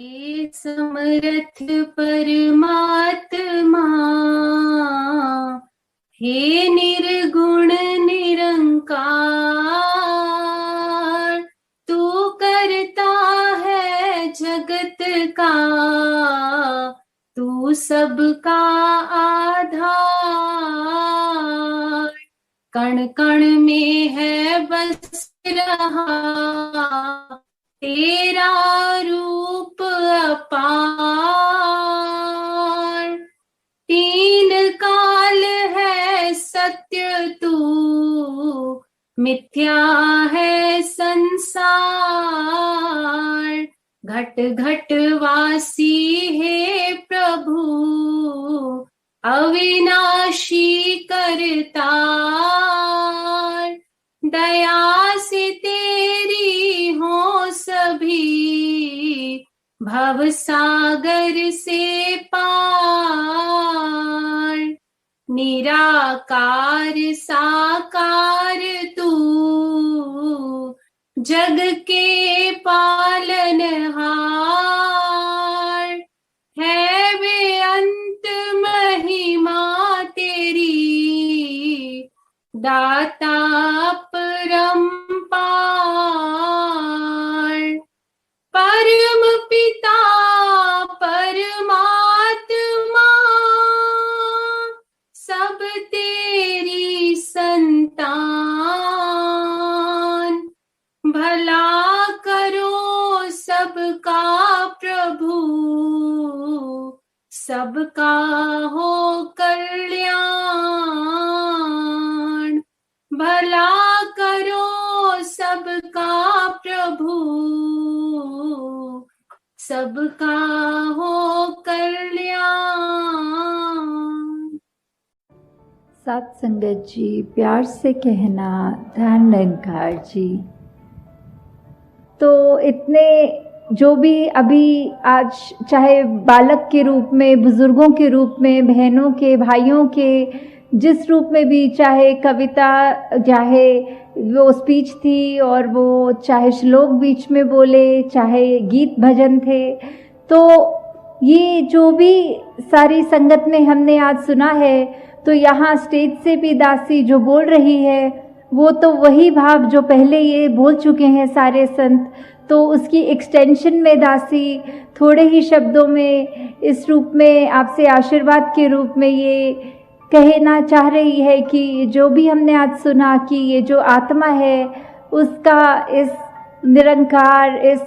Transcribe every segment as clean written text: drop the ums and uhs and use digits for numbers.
हे समर्थ परमात्मा, हे निर्गुण निरंकार, तू करता है जगत का, तू सबका आधार। कण कण में है बस रहा तेरा रूप अपार। तीन काल है सत्य तू, मिथ्या है संसार। घट घट वासी हे प्रभु, अविनाशी करतार। दया से तेरी हो सभी, भव सागर से पार। निराकार साकार तू, जग के पालनहार। है बेअंत महिमा तेरी, दाता परम्पार। परम पिता परमात्मा, सब तेरी संतान। भला करो सबका प्रभु, सबका हो कल्याण। भला करो सबका प्रभु, सबका हो कल्याण। सात संगत जी, प्यार से कहना ध्यान निरंकार जी। तो इतने जो भी अभी आज चाहे बालक के रूप में, बुजुर्गों के रूप में, बहनों के, भाइयों के, जिस रूप में भी, चाहे कविता, चाहे वो स्पीच थी और वो चाहे श्लोक बीच में बोले, चाहे गीत भजन थे, तो ये जो भी सारी संगत में हमने आज सुना है, तो यहाँ स्टेज से भी दासी जो बोल रही है वो तो वही भाव जो पहले ये बोल चुके हैं सारे संत, तो उसकी एक्सटेंशन में दासी थोड़े ही शब्दों में इस रूप में आपसे आशीर्वाद के रूप में ये कहना चाह रही है कि जो भी हमने आज सुना कि ये जो आत्मा है उसका इस निरंकार, इस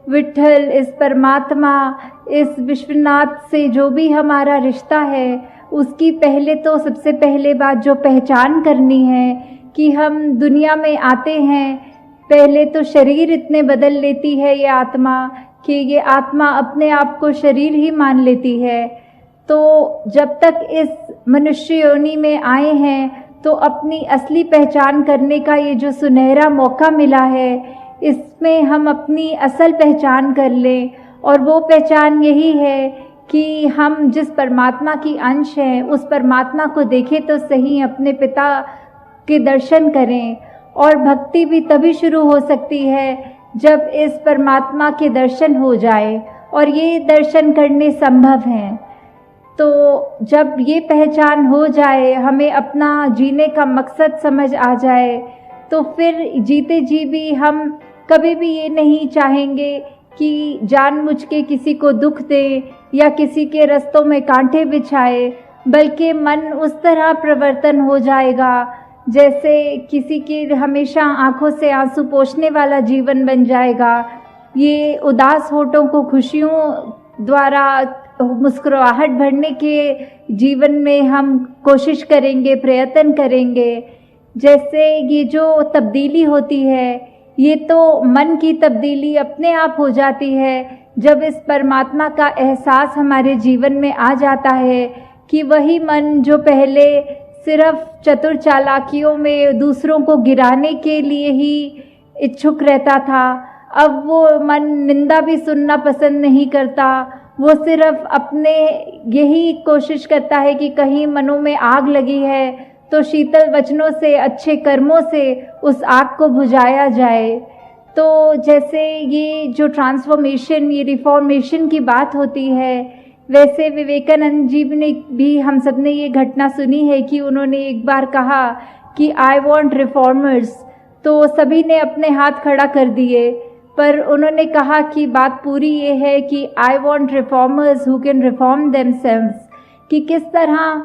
विठल, इस परमात्मा, इस विश्वनाथ से जो भी हमारा रिश्ता है, उसकी पहले तो सबसे पहले बात जो पहचान करनी है कि हम दुनिया में आते हैं, पहले तो शरीर इतने बदल लेती है ये आत्मा कि ये आत्मा अपने आप को शरीर ही मान लेती है। तो जब तक इस मनुष्य योनि में आए हैं तो अपनी असली पहचान करने का ये जो सुनहरा मौका मिला है, इसमें हम अपनी असल पहचान कर लें। और वो पहचान यही है कि हम जिस परमात्मा की अंश हैं उस परमात्मा को देखें तो सही, अपने पिता के दर्शन करें। और भक्ति भी तभी शुरू हो सकती है जब इस परमात्मा के दर्शन हो जाए, और ये दर्शन करने संभव हैं। तो जब ये पहचान हो जाए, हमें अपना जीने का मकसद समझ आ जाए, तो फिर जीते जी भी हम कभी भी ये नहीं चाहेंगे कि जानबूझ के किसी को दुख दे या किसी के रास्तों में कांटे बिछाए, बल्कि मन उस तरह प्रवर्तन हो जाएगा जैसे किसी की हमेशा आंखों से आंसू पोंछने वाला जीवन बन जाएगा। ये उदास होठों को खुशियों द्वारा मुस्कुराहट भरने के जीवन में हम कोशिश करेंगे, प्रयत्न करेंगे। जैसे ये जो तब्दीली होती है, ये तो मन की तब्दीली अपने आप हो जाती है जब इस परमात्मा का एहसास हमारे जीवन में आ जाता है कि वही मन जो पहले सिर्फ चतुर चालाकियों में दूसरों को गिराने के लिए ही इच्छुक रहता था, अब वो मन निंदा भी सुनना पसंद नहीं करता। वो सिर्फ अपने यही कोशिश करता है कि कहीं मनों में आग लगी है तो शीतल वचनों से, अच्छे कर्मों से उस आग को बुझाया जाए। तो जैसे ये जो ट्रांसफॉर्मेशन, ये रिफॉर्मेशन की बात होती है, वैसे विवेकानंद जी ने भी, हम सब ने ये घटना सुनी है कि उन्होंने एक बार कहा कि आई वॉन्ट रिफॉर्मर्स, तो सभी ने अपने हाथ खड़ा कर दिए, पर उन्होंने कहा कि बात पूरी ये है कि I want reformers who can reform themselves, कि किस तरह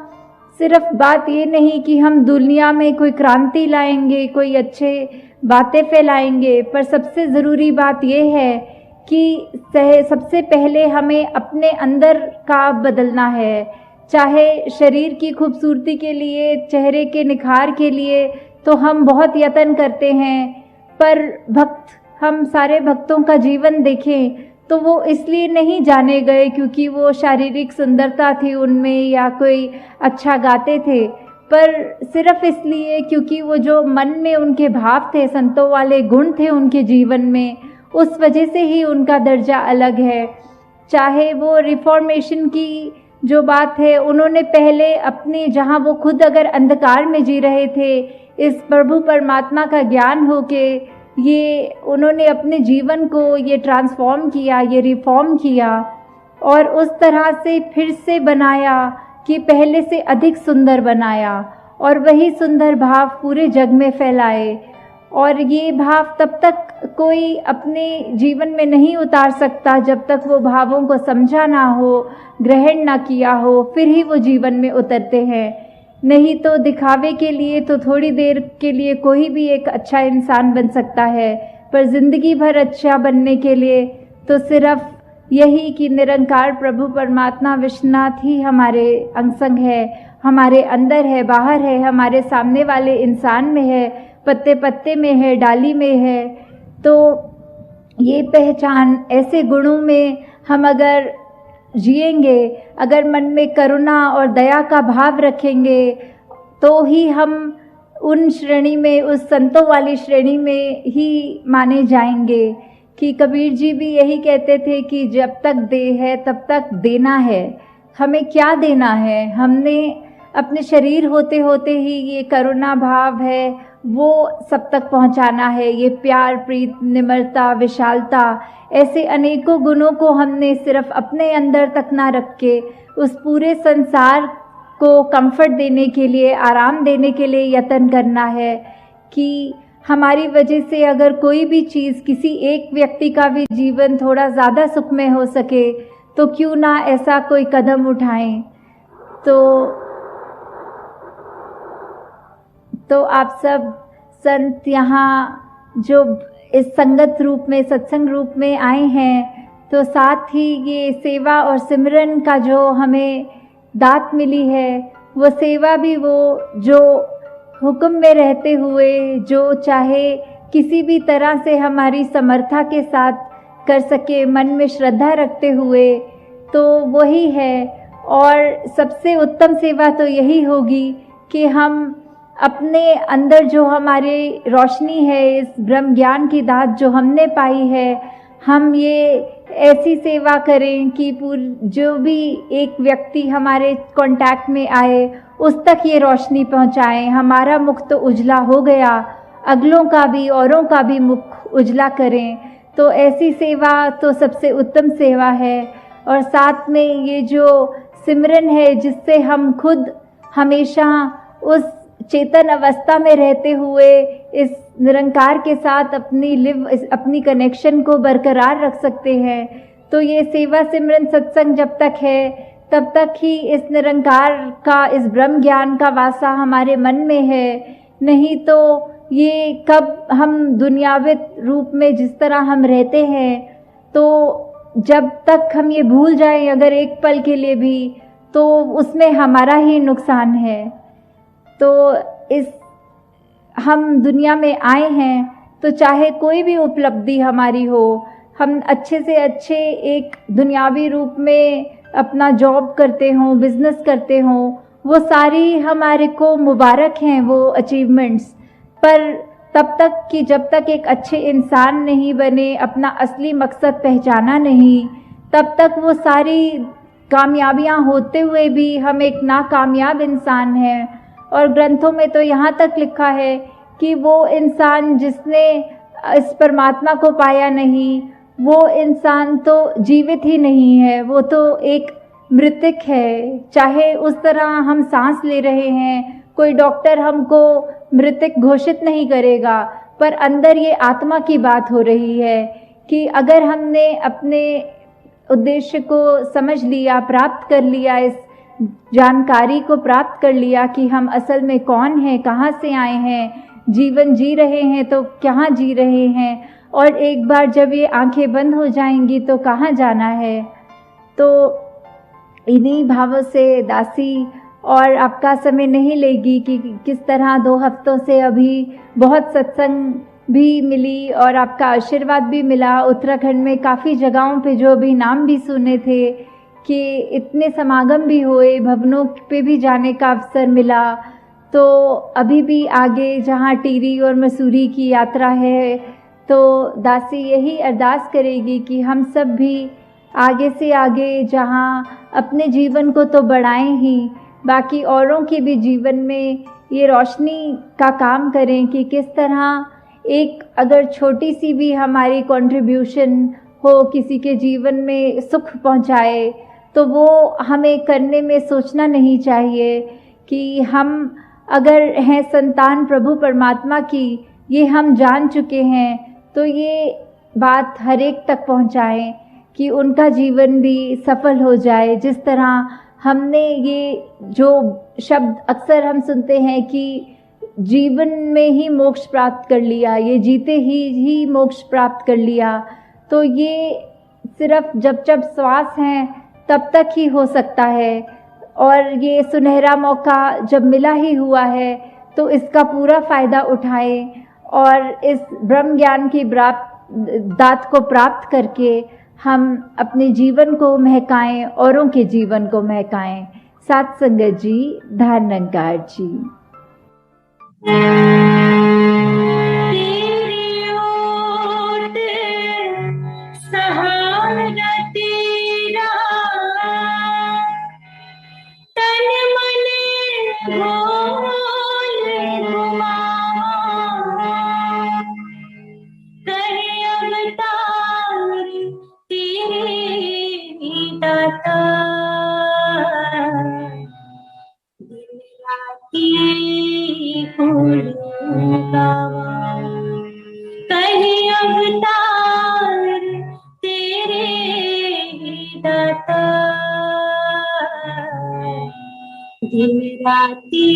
सिर्फ बात ये नहीं कि हम दुनिया में कोई क्रांति लाएंगे, कोई अच्छे बातें फैलाएंगे, पर सबसे ज़रूरी बात ये है कि सबसे पहले हमें अपने अंदर का बदलना है। चाहे शरीर की खूबसूरती के लिए, चेहरे के निखार के लिए तो हम बहुत यत्न करते हैं, पर हम सारे भक्तों का जीवन देखें तो वो इसलिए नहीं जाने गए क्योंकि वो शारीरिक सुंदरता थी उनमें या कोई अच्छा गाते थे, पर सिर्फ इसलिए क्योंकि वो जो मन में उनके भाव थे, संतों वाले गुण थे उनके जीवन में, उस वजह से ही उनका दर्जा अलग है। चाहे वो रिफॉर्मेशन की जो बात है, उन्होंने पहले अपने, जहाँ वो खुद अगर अंधकार में जी रहे थे, इस प्रभु परमात्मा का ज्ञान होके ये उन्होंने अपने जीवन को ये ट्रांसफॉर्म किया, ये रिफॉर्म किया और उस तरह से फिर से बनाया कि पहले से अधिक सुंदर बनाया और वही सुंदर भाव पूरे जग में फैलाए। और ये भाव तब तक कोई अपने जीवन में नहीं उतार सकता जब तक वो भावों को समझा ना हो, ग्रहण ना किया हो, फिर ही वो जीवन में उतरते हैं। नहीं तो दिखावे के लिए तो थोड़ी देर के लिए कोई भी एक अच्छा इंसान बन सकता है, पर ज़िंदगी भर अच्छा बनने के लिए तो सिर्फ यही कि निरंकार प्रभु परमात्मा विश्वनाथ ही हमारे अंग संग है, हमारे अंदर है, बाहर है, हमारे सामने वाले इंसान में है, पत्ते पत्ते में है, डाली में है। तो ये पहचान, ऐसे गुणों में हम अगर जिएंगे, अगर मन में करुणा और दया का भाव रखेंगे, तो ही हम उन श्रेणी में, उस संतों वाली श्रेणी में ही माने जाएंगे। कि कबीर जी भी यही कहते थे कि जब तक देह है तब तक देना है। हमें क्या देना है? हमने अपने शरीर होते होते ही ये करुणा भाव है वो सब तक पहुंचाना है। ये प्यार, प्रीत, निम्रता, विशालता, ऐसे अनेकों गुणों को हमने सिर्फ अपने अंदर तक ना रख के उस पूरे संसार को कंफर्ट देने के लिए, आराम देने के लिए यत्न करना है। कि हमारी वजह से अगर कोई भी चीज़, किसी एक व्यक्ति का भी जीवन थोड़ा ज़्यादा सुखमय हो सके तो क्यों ना ऐसा कोई कदम उठाएं। तो आप सब संत यहाँ जो इस संगत रूप में, सत्संग रूप में आए हैं, तो साथ ही ये सेवा और सिमरन का जो हमें दात मिली है, वो सेवा भी वो जो हुक्म में रहते हुए, जो चाहे किसी भी तरह से हमारी समर्था के साथ कर सके, मन में श्रद्धा रखते हुए, तो वही है। और सबसे उत्तम सेवा तो यही होगी कि हम अपने अंदर जो हमारी रोशनी है, इस ब्रह्म ज्ञान की दात जो हमने पाई है, हम ये ऐसी सेवा करें कि जो भी एक व्यक्ति हमारे कांटेक्ट में आए उस तक ये रोशनी पहुंचाएं। हमारा मुख तो उजला हो गया, अगलों का भी, औरों का भी मुख उजला करें। तो ऐसी सेवा तो सबसे उत्तम सेवा है। और साथ में ये जो सिमरन है, जिससे हम खुद हमेशा उस चेतन अवस्था में रहते हुए इस निरंकार के साथ अपनी कनेक्शन को बरकरार रख सकते हैं। तो ये सेवा सिमरन सत्संग जब तक है तब तक ही इस निरंकार का, इस ब्रह्म ज्ञान का वासा हमारे मन में है। नहीं तो ये कब हम दुनियावी रूप में जिस तरह हम रहते हैं, तो जब तक हम ये भूल जाएं अगर एक पल के लिए भी, तो उसमें हमारा ही नुकसान है। तो हम दुनिया में आए हैं तो चाहे कोई भी उपलब्धि हमारी हो, हम अच्छे से अच्छे एक दुनियावी रूप में अपना जॉब करते हों, बिजनेस करते हों, वो सारी हमारे को मुबारक हैं वो अचीवमेंट्स। पर तब तक कि जब तक एक अच्छे इंसान नहीं बने, अपना असली मकसद पहचाना नहीं, तब तक वो सारी कामयाबियां होते हुए भी हम एक नाकामयाब इंसान हैं। और ग्रंथों में तो यहाँ तक लिखा है कि वो इंसान जिसने इस परमात्मा को पाया नहीं, वो इंसान तो जीवित ही नहीं है, वो तो एक मृतक है। चाहे उस तरह हम सांस ले रहे हैं, कोई डॉक्टर हमको मृतक घोषित नहीं करेगा, पर अंदर ये आत्मा की बात हो रही है कि अगर हमने अपने उद्देश्य को समझ लिया, प्राप्त कर लिया, इस जानकारी को प्राप्त कर लिया कि हम असल में कौन हैं, कहाँ से आए हैं, जीवन जी रहे हैं तो कहाँ जी रहे हैं, और एक बार जब ये आंखें बंद हो जाएंगी तो कहाँ जाना है। तो इन्हीं भावों से दासी और आपका समय नहीं लेगी कि किस तरह 2 हफ्तों से अभी बहुत सत्संग भी मिली और आपका आशीर्वाद भी मिला। उत्तराखंड में काफ़ी जगहों पे जो अभी नाम भी सुने थे कि इतने समागम भी हुए, भवनों पे भी जाने का अवसर मिला। तो अभी भी आगे जहाँ टिहरी और मसूरी की यात्रा है, तो दासी यही अरदास करेगी कि हम सब भी आगे से आगे जहाँ अपने जीवन को तो बढ़ाएं ही, बाकी औरों के भी जीवन में ये रोशनी का काम करें कि किस तरह एक अगर छोटी सी भी हमारी कंट्रीब्यूशन हो किसी के जीवन में सुख पहुंचाए, तो वो हमें करने में सोचना नहीं चाहिए कि हम अगर हैं संतान प्रभु परमात्मा की, ये हम जान चुके हैं, तो ये बात हर एक तक पहुंचाएं कि उनका जीवन भी सफल हो जाए। जिस तरह हमने ये जो शब्द अक्सर हम सुनते हैं कि जीवन में ही मोक्ष प्राप्त कर लिया, ये जीते ही मोक्ष प्राप्त कर लिया, तो ये सिर्फ जब श्वास हैं तब तक ही हो सकता है। और ये सुनहरा मौका जब मिला ही हुआ है तो इसका पूरा फ़ायदा उठाएं और इस ब्रह्म ज्ञान की दात को प्राप्त करके हम अपने जीवन को महकाएं, औरों के जीवन को महकाएं। सात संगत जी, धारणकार जी। कहीं अवतार तेरे दाता, दिन राती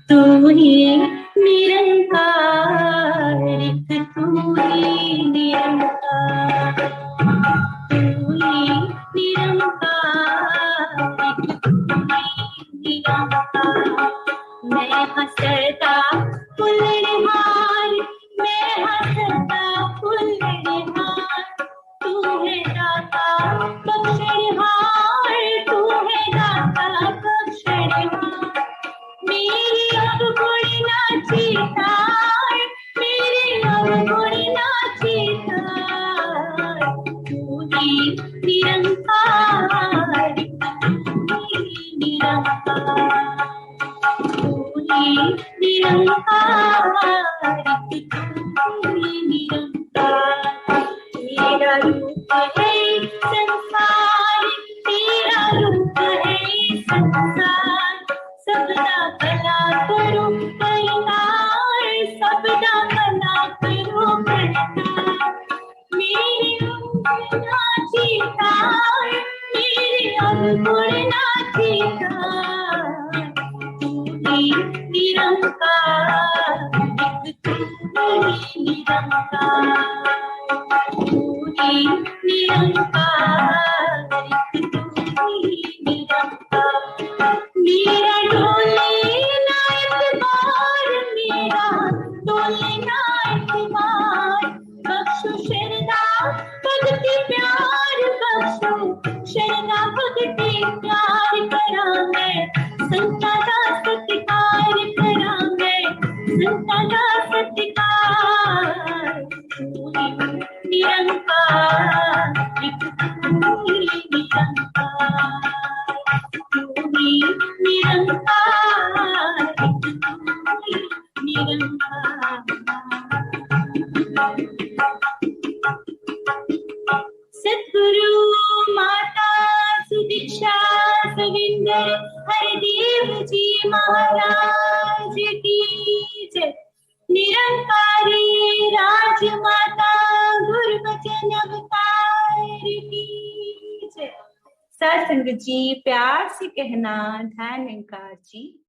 तू ही निरंकार, तू ही निरंकार, तू ही निरंकार, मैं हंसता फुलहार, मैं हंसता फुलहार, तू है दाता बख्शहार, तू है दाता बख्शहार, मेरी अब गुण नाची तार, मेरी अब गुण नाची तार, तू ही निरंकार, तू ही निरंकार, निरंकार, निरंकार, तेरा रूप है संसार, तेरा रूप है संसार, सबदा भला करो करतार, सबदा भला करो करतार, मेरे अवगुण नाची तार, मेरे अवगुण नाची तार, निरंकार, तू ही निरंकार, तू ही निरंकार, तू ही निरंकार, मेरा डोले ना इतबार, मेरा डोले ना इतबार, बख्शो शरदा भक्ति प्यार, बख्शो शरदा भक्ति प्यार, करा मैं संता का सत्कार, करा मैं संता का सत्कार, तू ही निरंकार, तू ही निरंकार, तू ही निरंकार, तू गुरु माता सुदीक्षा सविंदर हरिदेव जी महाराज की जय। निरंकारी राजमाता गुरुवचन अवतार की जय। सत्संग जी प्यार से कहना, धन निरंकार जी।